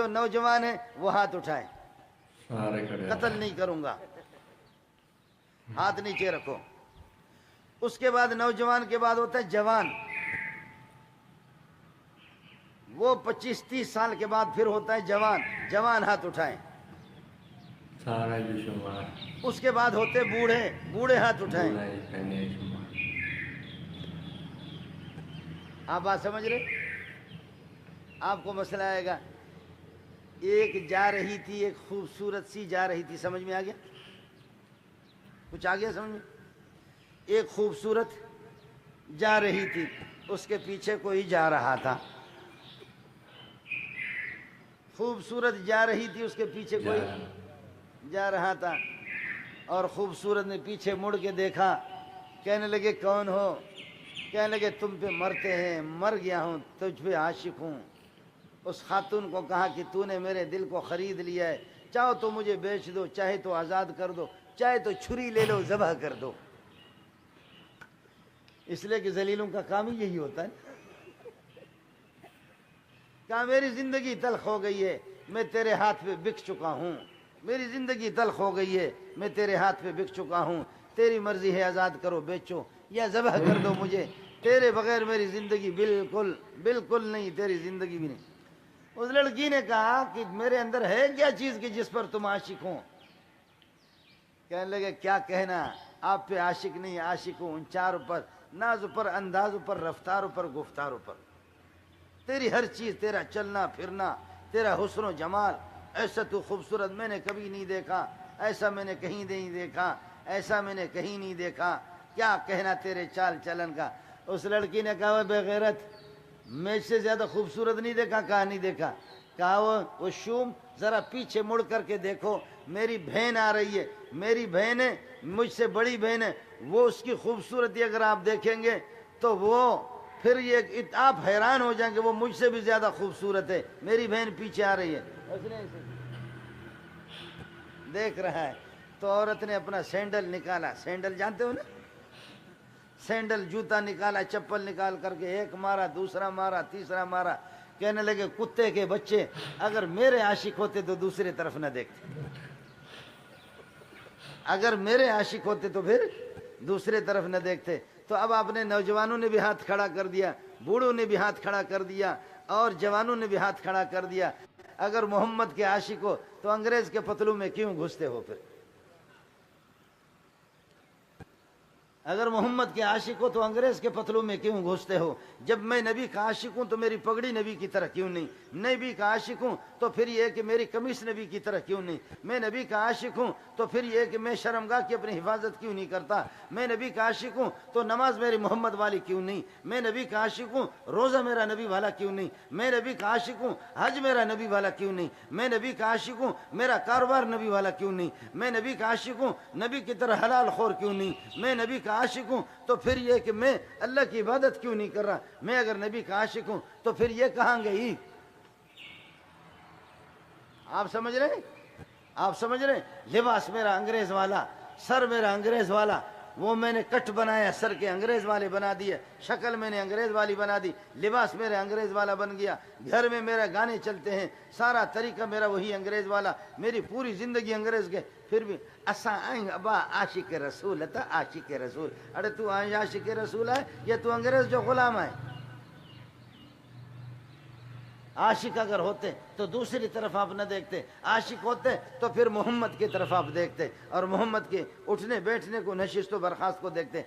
جو نوجوان ہے وہ ہاتھ اٹھائے، سارے کھڑے قتل نہیں کروں گا، ہاتھ نیچے رکھو۔ اس کے بعد نوجوان کے بعد ہوتا ہے جوان، وہ 25-30 سال کے بعد پھر ہوتا ہے جوان، جوان ہاتھ اٹھائیں۔ سارا جو شمار اس کے بعد ہوتے بوڑھے، بوڑھے ہاتھ اٹھائیں۔ بولا ہی کہنے شمار آپ بات سمجھ رہے؟ آپ کو مسئلہ آئے گا، ایک جا رہی تھی، ایک خوبصورت سی جا رہی تھی، سمجھ میں آ گیا؟ کچھ آ گیا سمجھ میں؟ ایک خوبصورت جا رہی تھی، اس کے پیچھے کوئی جا رہا تھا۔ خوبصورت جا رہی تھی، اس کے پیچھے کوئی جا رہا تھا، اور خوبصورت نے پیچھے مڑ کے دیکھا، کہنے لگے کون ہو؟ کہنے لگے تم پہ مرتے ہیں، مر گیا ہوں، تجھ پہ عاشق ہوں۔ اس خاتون کو کہا کہ تو نے میرے دل کو خرید لیا ہے، چاہو تو مجھے بیچ دو، چاہے تو آزاد کر دو، چاہے تو چھری لے لو ذبح کر دو۔ اس لیے کہ ذلیلوں کا کام ہی یہی ہوتا ہے۔ کہا میری زندگی تلخ ہو گئی ہے، میں تیرے ہاتھ پہ بک چکا ہوں، میری زندگی تلخ ہو گئی ہے، میں تیرے ہاتھ پہ بک چکا ہوں، تیری مرضی ہے آزاد کرو، بیچو یا ذبح کر دو مجھے، تیرے بغیر میری زندگی بالکل بالکل نہیں، تیری زندگی بھی نہیں۔ اس لڑکی نے کہا کہ میرے اندر ہے کیا چیز کہ جس پر تم عاشق ہوں؟ کہنے لگے کیا کہنا، آپ پہ عاشق نہیں، عاشق ہوں ان چار پر، ناز پر، انداز پر، رفتار پر، گفتار پر، تیری ہر چیز، تیرا چلنا پھرنا، تیرا حسن و جمال، ایسا تو خوبصورت میں نے کبھی نہیں دیکھا، ایسا میں نے کہیں نہیں دیکھا، ایسا میں نے کہیں نہیں دیکھا، کیا کہنا تیرے چال چلن کا۔ اس لڑکی نے کہا بے غیرت، میں اس سے زیادہ خوبصورت نہیں دیکھا۔ کہا نہیں دیکھا۔ کہا وہ شوم ذرا پیچھے مڑ کر کے دیکھو، میری بہن آ رہی ہے، میری بہن ہے، مجھ سے بڑی بہن ہے، وہ اس کی خوبصورتی اگر آپ دیکھیں گے تو وہ پھر یہ آپ حیران ہو جائیں گے، وہ مجھ سے بھی زیادہ خوبصورت ہے، میری بہن پیچھے آ رہی ہے۔ اس نے دیکھ رہا ہے تو عورت نے اپنا سینڈل نکالا، سینڈل جانتے ہو نا، سینڈل جوتا نکالا، چپل نکال کر کے ایک مارا، دوسرا مارا، تیسرا مارا۔ کہنے لگے کتے کے بچے، اگر میرے عاشق ہوتے تو دوسری طرف نہ دیکھتے، اگر میرے عاشق ہوتے تو پھر دوسرے طرف نہ دیکھتے۔ تو اب آپ نے نوجوانوں نے بھی ہاتھ کھڑا کر دیا، بوڑھوں نے بھی ہاتھ کھڑا کر دیا، اور جوانوں نے بھی ہاتھ کھڑا کر دیا۔ اگر محمد کے عاشق ہو تو انگریز کے پتلوں میں کیوں گھستے ہو؟ پھر اگر محمد کے عاشق ہو تو انگریز کے پتلوں میں کیوں گھستے ہو؟ جب میں نبی کا عاشق ہوں تو میری پگڑی نبی کی طرح کیوں نہیں؟ نبی کا عاشق ہوں تو پھر یہ کہ میری قمیص نبی کی طرح کیوں نہیں؟ میں نبی کا عاشق ہوں تو پھر یہ کہ میں شرمگاہ کی اپنی حفاظت کیوں نہیں کرتا؟ میں نبی کا عاشق ہوں تو نماز میری محمد والی کیوں نہیں؟ میں نبی کا عاشق ہوں، روزہ میرا نبی والا کیوں نہیں؟ میں نبی کا عاشق ہوں، حج میرا نبی والا کیوں نہیں؟ میں نبی کا عاشق ہوں، میرا کاروبار نبی والا کیوں نہیں؟ میں نبی کا عاشق ہوں، نبی کی طرح حلال خور کیوں نہیں؟ میں نبی کا عاشق ہوں تو پھر یہ کہ میں اللہ کی عبادت کیوں نہیں کر رہا؟ میں اگر نبی کا عاشق ہوں تو پھر یہ کہاں گئی؟ آپ سمجھ رہے ہیں؟ آپ سمجھ رہے ہیں؟ لباس میرا انگریز والا، سر میرا انگریز والا، وہ میں نے کٹ بنایا، سر کے انگریز والے بنا دیے، شکل میں نے انگریز والی بنا دی، لباس میرا انگریز والا بن گیا، گھر میں میرا گانے چلتے ہیں، سارا طریقہ میرا وہی انگریز والا، میری پوری زندگی انگریز کے۔ پھر بھی اساں ابا عاشق رسول تھا، عاشق رسول۔ ارے تو عاشق رسول ہے یا تو انگریز جو غلام ہے؟ عاشق اگر ہوتے تو دوسری طرف آپ نہ دیکھتے، عاشق ہوتے تو پھر محمد کی طرف آپ دیکھتے، اور محمد کے اٹھنے بیٹھنے کو، نشست و برخاست کو دیکھتے۔